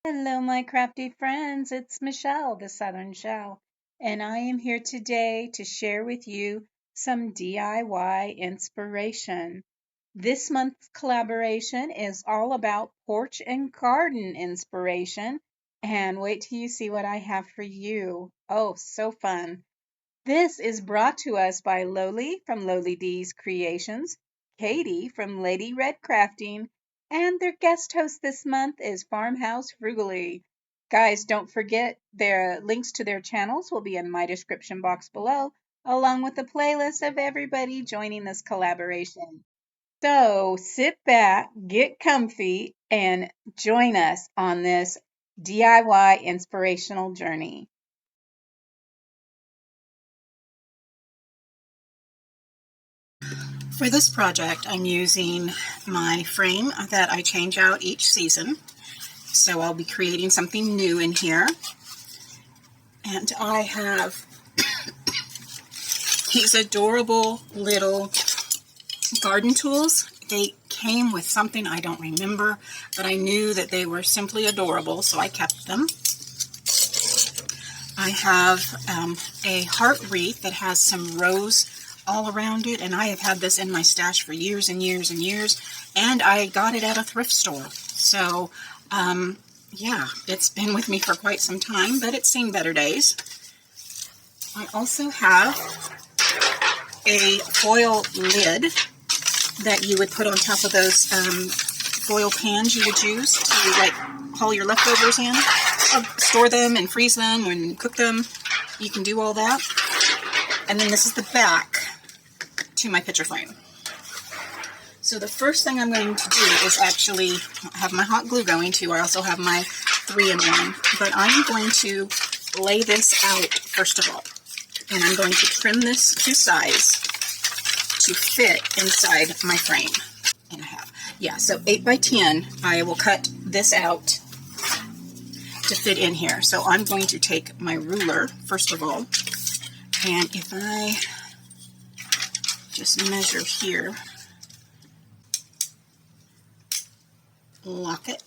Hello, my crafty friends. It's Michelle, the Southern Shell, and I am here today to share with you some DIY inspiration. This month's collaboration is all about porch and garden inspiration, and wait till you see what I have for you. Oh, so fun. This is brought to us by Loli from Loli D's Creations, Katie from Lady Red Crafting, and their guest host this month is Farmhouse Frugally. Guys, don't forget their links to their channels will be in my description box below, along with a playlist of everybody joining this collaboration. So sit back, get comfy, and join us on this DIY inspirational journey. For this project, I'm using my frame that I change out each season. So I'll be creating something new in here. And I have these adorable little garden tools. They came with something I don't remember, but I knew that they were simply adorable, so I kept them. I have a heart wreath that has some rose all around it, and I have had this in my stash for years and years and years, and I got it at a thrift store. So yeah, it's been with me for quite some time, but it's seen better days. I also have a foil lid that you would put on top of those foil pans you would use to like haul your leftovers in, or store them and freeze them and cook them. You can do all that. And then this is the back to my picture frame. So the first thing I'm going to do is actually have my hot glue going too. I also have my 3-in-1, but I'm going to lay this out first of all, and I'm going to trim this to size to fit inside my frame. And I have, yeah, so 8 by 10, I will cut this out to fit in here. So I'm going to take my ruler first of all, and if I just measure here, lock it,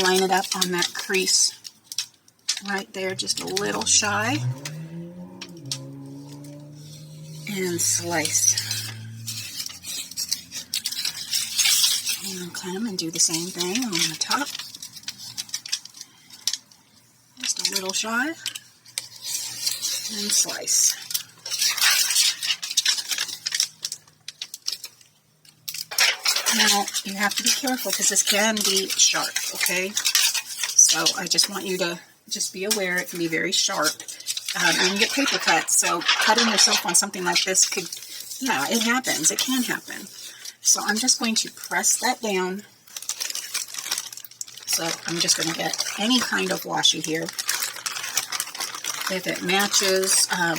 line it up on that crease right there, just a little shy, and slice. And I'll come and do the same thing on the top, just a little shy, and slice. Now, you have to be careful because this can be sharp, okay? So I just want you to just be aware it can be very sharp. You can get paper cuts, so cutting yourself on something like this could, yeah, it happens. It can happen. So I'm just going to press that down. So I'm just going to get any kind of washi here. If it matches, yeah,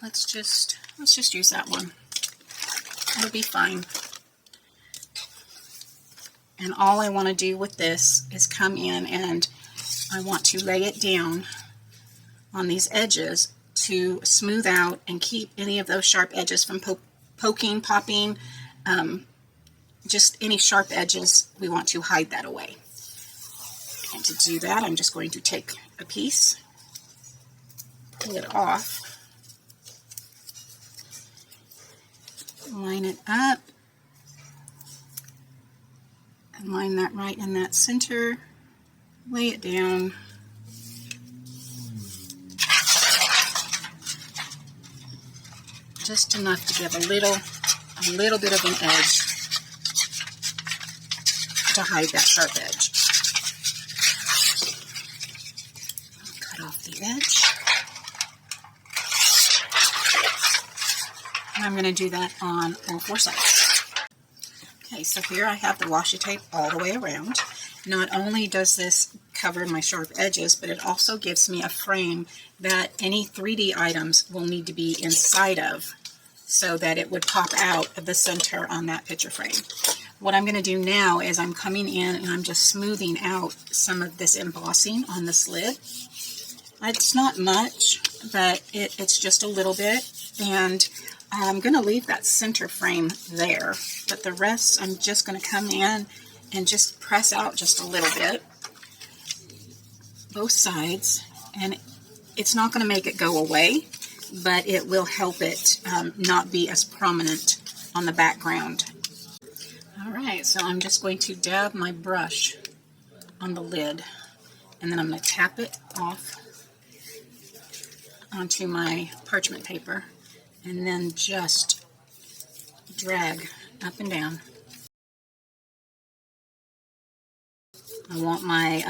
let's just use that one. It'll be fine. And all I want to do with this is come in and I want to lay it down on these edges to smooth out and keep any of those sharp edges from poking, popping, just any sharp edges, we want to hide that away. And to do that, I'm just going to take a piece, pull it off, line it up, and line that right in that center, lay it down, just enough to give a little bit of an edge to hide that sharp edge. Cut off the edge. And I'm going to do that on all 4 sides. Okay, so here I have the washi tape all the way around. Not only does this cover my sharp edges, but it also gives me a frame that any 3D items will need to be inside of so that it would pop out of the center on that picture frame. What I'm going to do now is I'm coming in and I'm just smoothing out some of this embossing on this lid. It's not much, but it's just a little bit, and I'm going to leave that center frame there, but the rest I'm just going to come in and just press out just a little bit, both sides, and it's not going to make it go away, but it will help it not be as prominent on the background. Alright, so I'm just going to dab my brush on the lid, and then I'm going to tap it off onto my parchment paper, and then just drag up and down. I want my,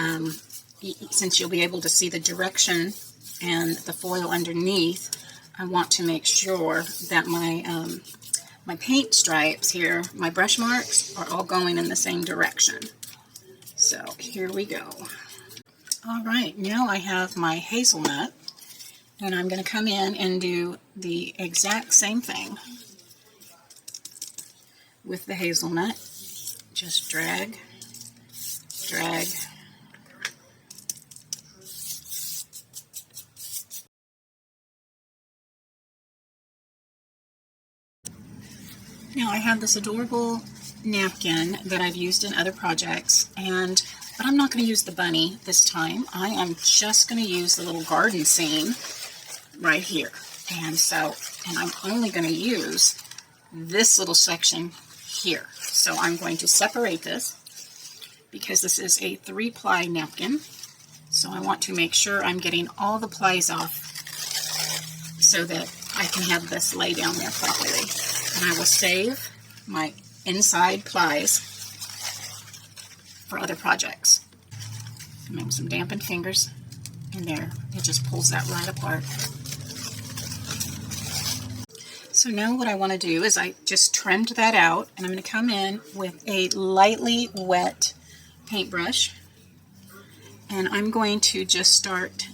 since you'll be able to see the direction and the foil underneath, I want to make sure that my paint stripes here, my brush marks, are all going in the same direction. So here we go. Alright, now I have my hazelnut, and I'm going to come in and do the exact same thing with the hazelnut. Just drag, drag. Now I have this adorable napkin that I've used in other projects, but I'm not going to use the bunny this time. I am just going to use the little garden scene right here. And I'm only going to use this little section here. So I'm going to separate this because this is a 3-ply napkin. So I want to make sure I'm getting all the plies off so that I can have this lay down there properly. And I will save my inside plies for other projects. Maybe some dampened fingers in there. It just pulls that right apart. So now what I want to do is I just trimmed that out, and I'm going to come in with a lightly wet paintbrush, and I'm going to just start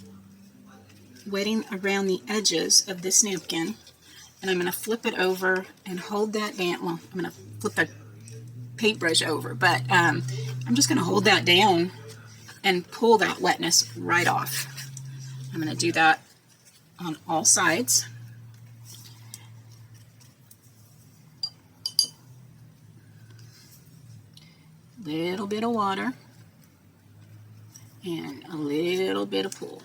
wetting around the edges of this napkin, and I'm going to flip it over and hold that down. Well, I'm going to flip the paintbrush over, but I'm just going to hold that down and pull that wetness right off. I'm going to do that on all sides. Little bit of water and a little bit of pull.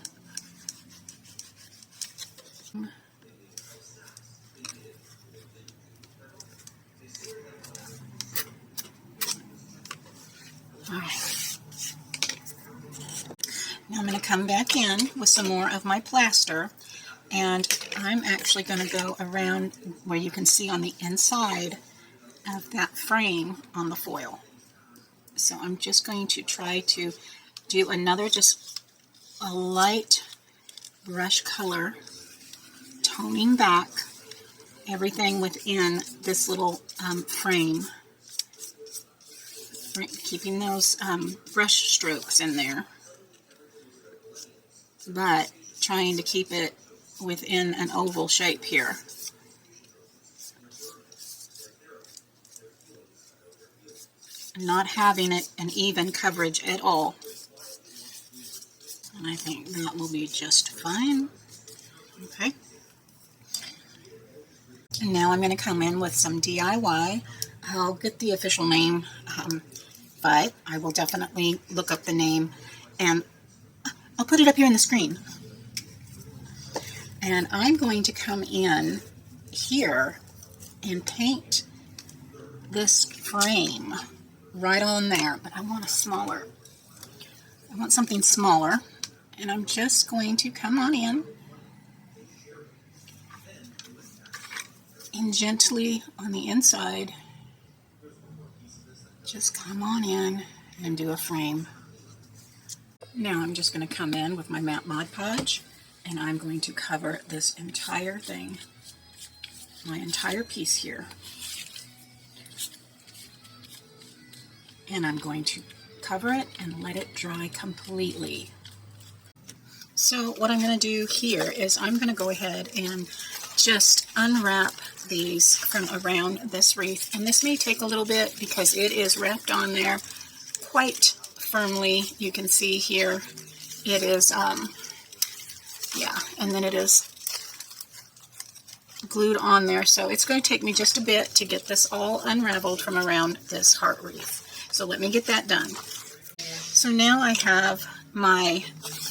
All right. Now I'm going to come back in with some more of my plaster, and I'm actually going to go around where you can see on the inside of that frame on the foil. So I'm just going to try to do another, just a light brush color, toning back everything within this little frame, keeping those brush strokes in there, but trying to keep it within an oval shape here. Not having it an even coverage at all. And I think that will be just fine. Okay. And now I'm going to come in with some DIY. I'll get the official name, but I will definitely look up the name, and I'll put it up here on the screen. And I'm going to come in here and paint this frame right on there, but I want I want something smaller, and I'm just going to come on in and gently on the inside, just come on in and do a frame. Now I'm just going to come in with my matte Mod Podge, and I'm going to cover this entire thing, my entire piece here. And I'm going to cover it and let it dry completely. So what I'm going to do here is I'm going to go ahead and just unwrap these from around this wreath. And this may take a little bit because it is wrapped on there quite firmly. You can see here it is, yeah, and then it is glued on there. So it's going to take me just a bit to get this all unraveled from around this heart wreath. So let me get that done. So now I have my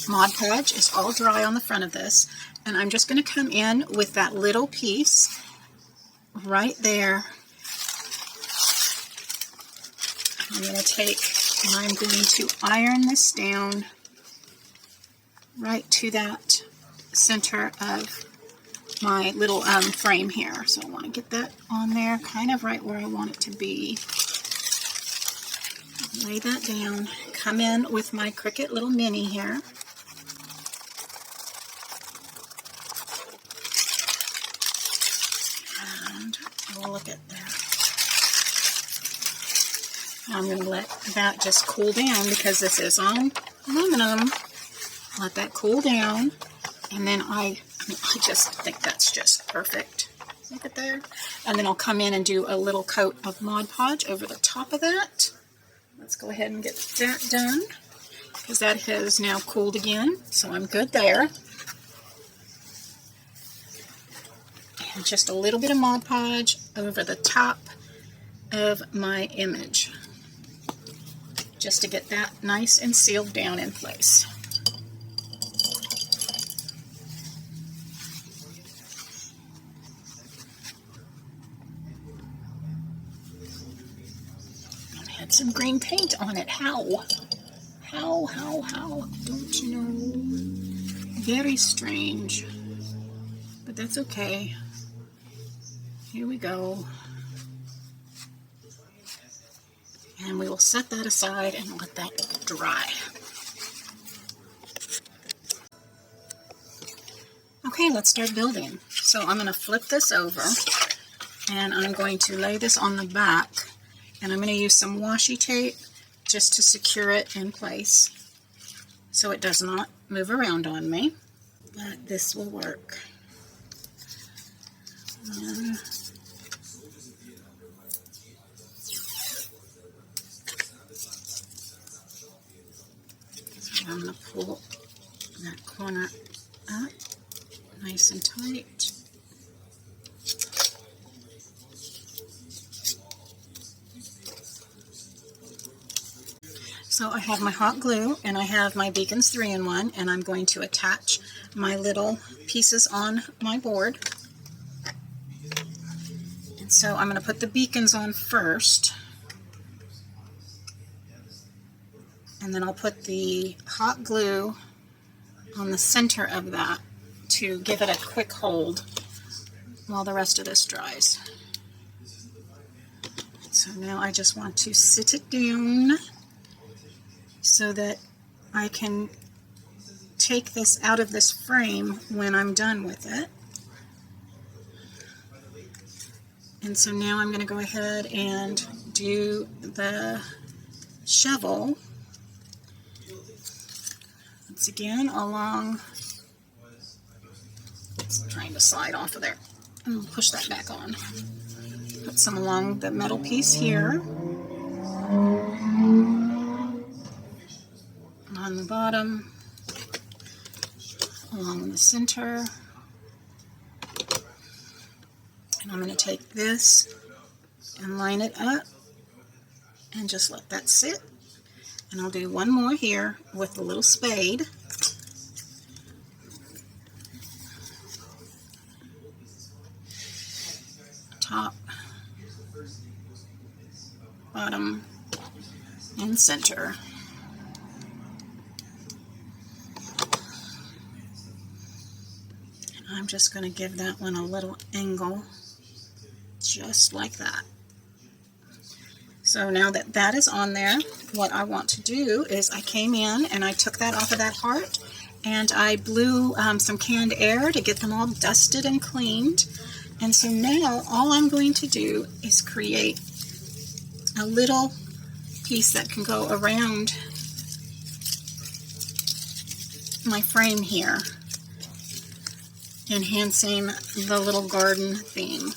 Mod Podge is all dry on the front of this, and I'm just going to come in with that little piece right there. I'm going to take and I'm going to iron this down right to that center of my little frame here. So I want to get that on there, kind of right where I want it to be. Lay that down. Come in with my Cricut little mini here. And we'll look at that. I'm going to let that just cool down because this is on aluminum. Let that cool down. And then I just think that's just perfect. Look at there. And then I'll come in and do a little coat of Mod Podge over the top of that. Let's go ahead and get that done because that has now cooled again. So I'm good there. And just a little bit of Mod Podge over the top of my image, just to get that nice and sealed down in place. Had some green paint on it. How? Don't you know? Very strange. But that's okay. Here we go. And we will set that aside and let that dry. Okay, let's start building. So I'm going to flip this over and I'm going to lay this on the back, and I'm going to use some washi tape just to secure it in place so it does not move around on me. But this will work. So I'm going to pull that corner up nice and tight. So I have my hot glue and I have my Beacons 3-in-1, and I'm going to attach my little pieces on my board. And so I'm going to put the beacons on first, and then I'll put the hot glue on the center of that to give it a quick hold while the rest of this dries. So now I just want to sit it down so that I can take this out of this frame when I'm done with it. And so now I'm going to go ahead and do the shovel once again along. It's trying to slide off of there. And push that back on. Put some along the metal piece here. On the bottom, along the center. And I'm going to take this and line it up and just let that sit. And I'll do one more here with the little spade. Top, bottom, and center. And I'm just going to give that one a little angle, just like that. So now that that is on there, what I want to do is I came in and I took that off of that heart and I blew some canned air to get them all dusted and cleaned. And so now all I'm going to do is create a little piece that can go around my frame here, enhancing the little garden theme.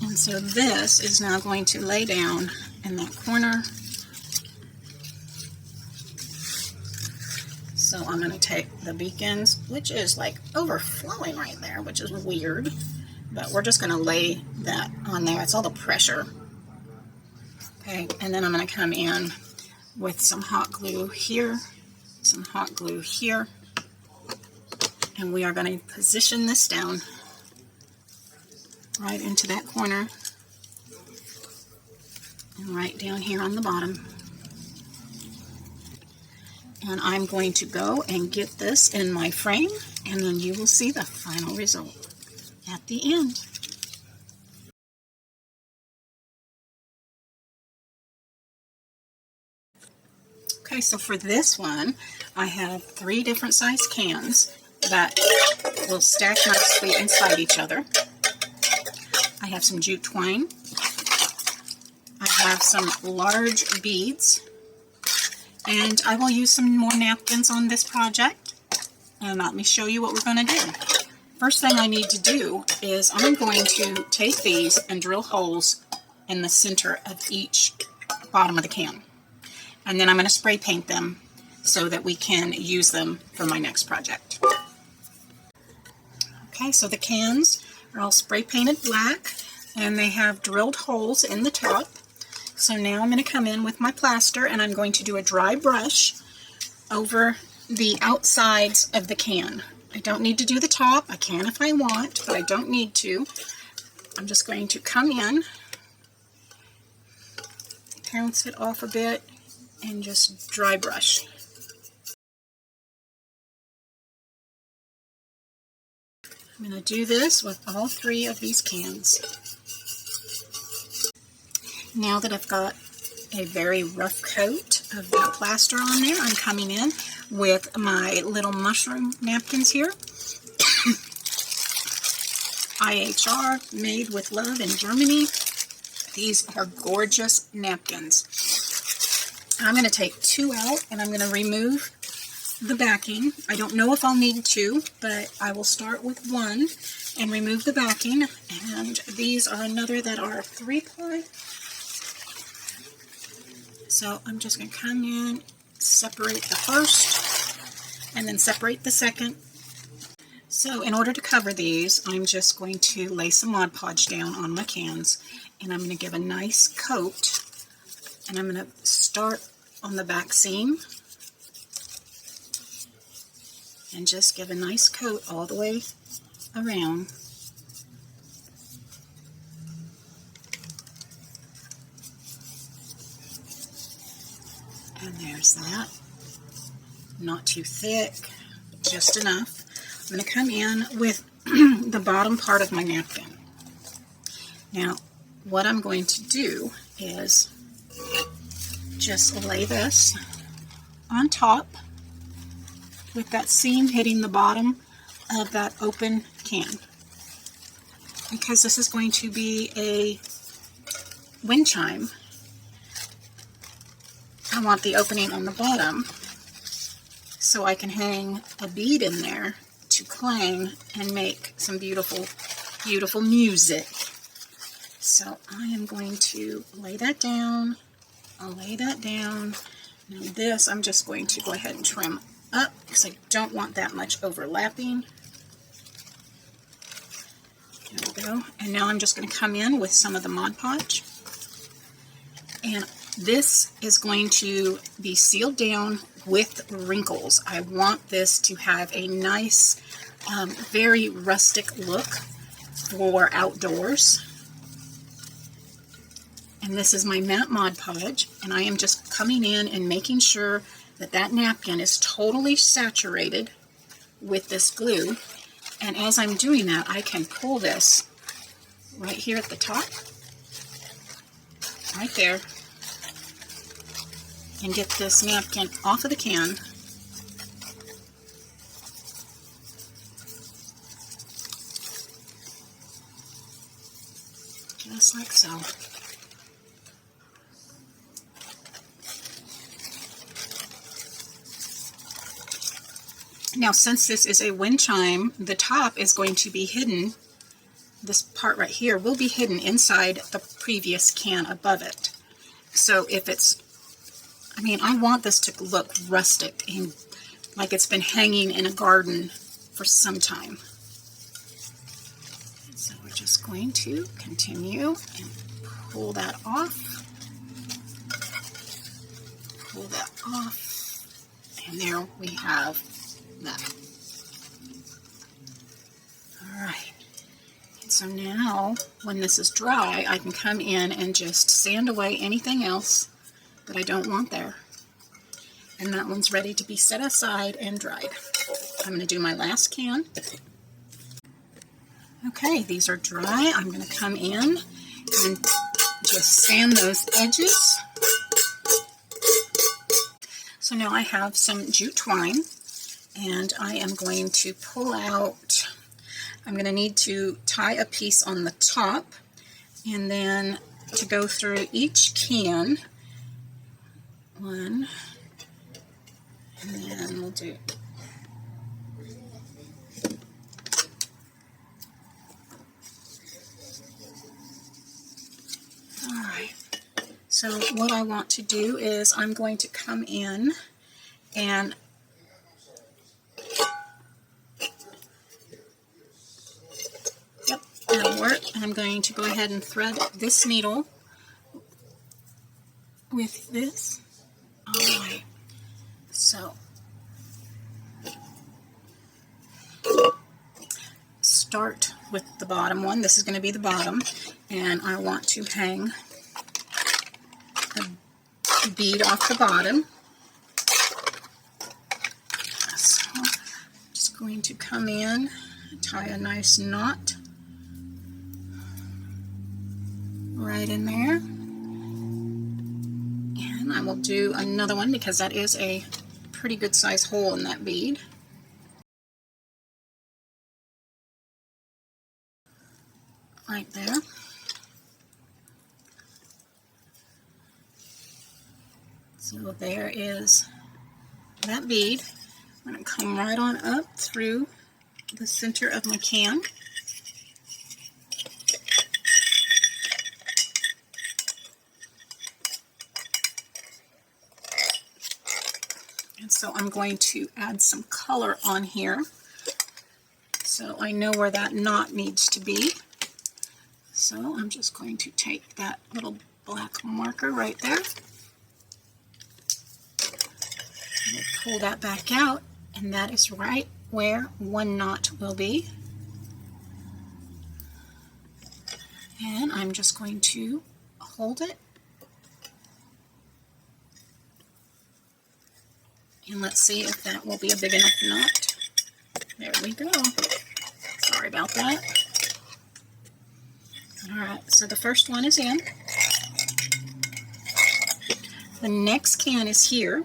And so this is now going to lay down in that corner. So I'm going to take the beacons, which is like overflowing right there, which is weird, but we're just going to lay that on there. It's all the pressure. Okay, and then I'm going to come in with some hot glue here, some hot glue here, and we are going to position this down right into that corner and right down here on the bottom. And I'm going to go and get this in my frame, and then you will see the final result at the end. Okay, so for this one, I have 3 different size cans that will stack nicely inside each other. I have some jute twine. I have some large beads. And I will use some more napkins on this project. And let me show you what we're going to do. First thing I need to do is I'm going to take these and drill holes in the center of each bottom of the can. And then I'm going to spray paint them so that we can use them for my next project. Okay, so the cans are all spray painted black and they have drilled holes in the top. So now I'm going to come in with my plaster and I'm going to do a dry brush over the outsides of the can. I don't need to do the top. I can if I want, but I don't need to. I'm just going to come in, bounce it off a bit, and just dry brush. I'm going to do this with all 3 of these cans. Now that I've got a very rough coat of that plaster on there, I'm coming in with my little mushroom napkins here. IHR, made with love in Germany. These are gorgeous napkins. I'm going to take 2 out and I'm going to remove the backing. I don't know if I'll need 2, but I will start with 1 and remove the backing. And these are another that are 3-ply. So I'm just going to come in, separate the first, and then separate the second. So in order to cover these, I'm just going to lay some Mod Podge down on my cans, and I'm going to give a nice coat, and I'm going to start on the back seam, and just give a nice coat all the way around. And there's that. Not too thick, but just enough. I'm going to come in with the bottom part of my napkin. Now, what I'm going to do is just lay this on top with that seam hitting the bottom of that open can. Because this is going to be a wind chime, I want the opening on the bottom so I can hang a bead in there to clang and make some beautiful, beautiful music. So I am going to lay that down. I'll lay that down. Now this I'm just going to go ahead and trim up because I don't want that much overlapping. There we go. And now I'm just going to come in with some of the Mod Podge. And this is going to be sealed down with wrinkles. I want this to have a nice, very rustic look for outdoors. And this is my matte Mod Podge, and I am just coming in and making sure that that napkin is totally saturated with this glue. And as I'm doing that, I can pull this right here at the top, right there, and get this napkin off of the can. Just like so. Now, since this is a wind chime, the top is going to be hidden. This part right here will be hidden inside the previous can above it. So if it's, I want this to look rustic and like it's been hanging in a garden for some time. So we're just just going to continue and pull that off. Pull that off. And there we have that. All right. So now, when this is dry, I can come in and just sand away anything else that I don't want there. And that one's ready to be set aside and dried. I'm going to do my last can. Okay, these are dry. I'm going to come in and just sand those edges. So now I have some jute twine, and I am going to pull out, I'm going to need to tie a piece on the top, and then to go through each can, one, and then we'll do alright. So what I want to do is I'm going to come in and that'll work. And I'm going to go ahead and thread this needle with this. Alright. So start with the bottom one. This is going to be the bottom, and I want to hang a bead off the bottom. So I'm just going to come in and tie a nice knot right in there, and I will do another one because that is a pretty good size hole in that bead. Right there. So there is that bead. I'm going to come right on up through the center of my can. And so I'm going to add some color on here so I know where that knot needs to be. So I'm just going to take that little black marker right there. And we'll pull that back out, and that is right where one knot will be. And I'm just going to hold it. And let's see if that will be a big enough knot. There we go. Sorry about that. Alright, so the first one is in. The next can is here.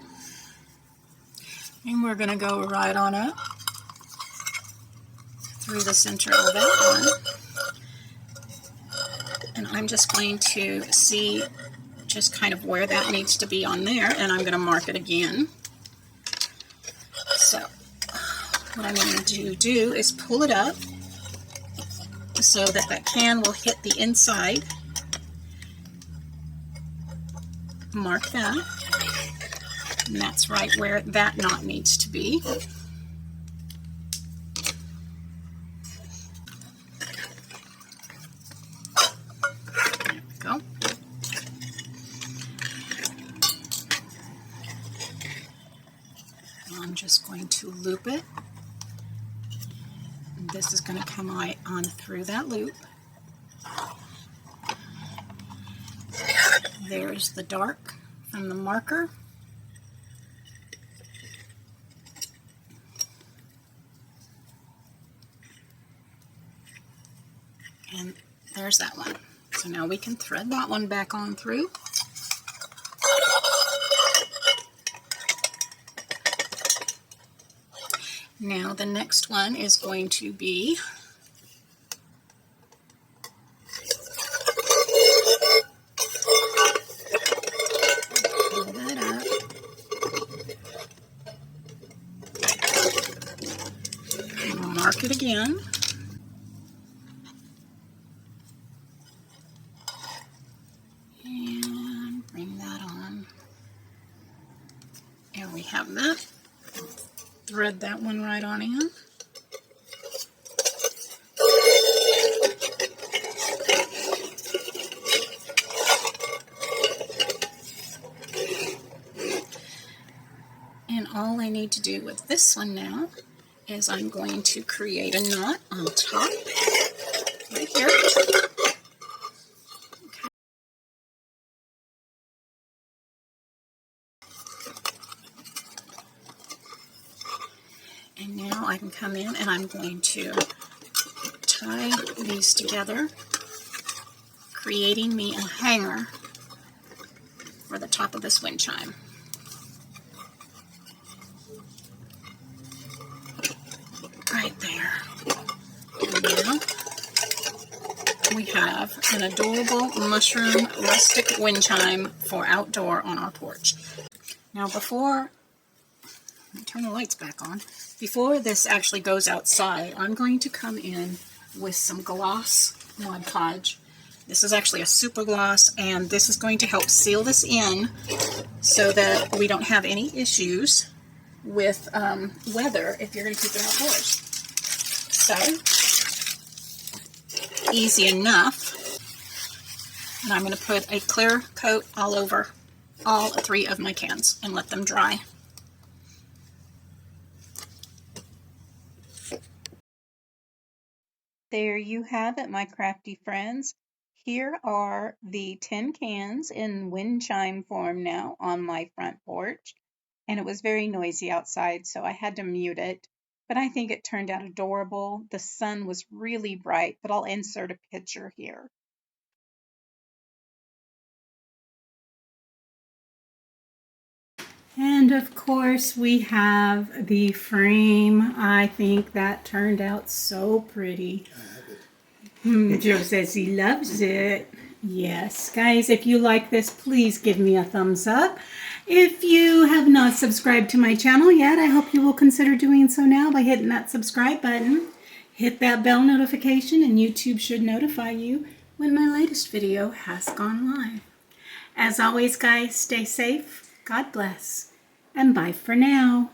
And we're going to go right on up through the center of that one. And I'm just going to see just kind of where that needs to be on there, and I'm going to mark it again. So what I'm going to do is pull it up so that that can will hit the inside. Mark that. And that's right where that knot needs to be. There we go. I'm just going to loop it. And this is going to come right on through that loop. There's the dark from the marker. And there's that one. So now we can thread that one back on through. Now the next one is going to be pull that up. Mark it again. And bring that on. And we have that. Thread that one right on in. all I need to do with this one now is I'm going to create a knot on top right here. And now I can come in and I'm going to tie these together, creating me a hanger for the top of this wind chime. Right there. And now we have an adorable mushroom rustic wind chime for outdoor on our porch. Now before, let me turn the lights back on. Before this actually goes outside, I'm going to come in with some gloss Mod Podge. This is actually a super gloss, and this is going to help seal this in so that we don't have any issues with weather if you're going to keep it outdoors. So, easy enough. And I'm going to put a clear coat all over all 3 of my cans and let them dry. There you have it, my crafty friends. Here are the 10 cans in wind chime form now on my front porch. And it was very noisy outside, so I had to mute it. But I think it turned out adorable. The sun was really bright, but I'll insert a picture here. And of course we have the frame. I think that turned out so pretty. Joe says he loves it. Yes, guys, if you like this, please give me a thumbs up. If you have not subscribed to my channel yet, I hope you will consider doing so now by hitting that subscribe button. Hit that bell notification and YouTube should notify you when my latest video has gone live. As always, guys, stay safe, God bless, and bye for now.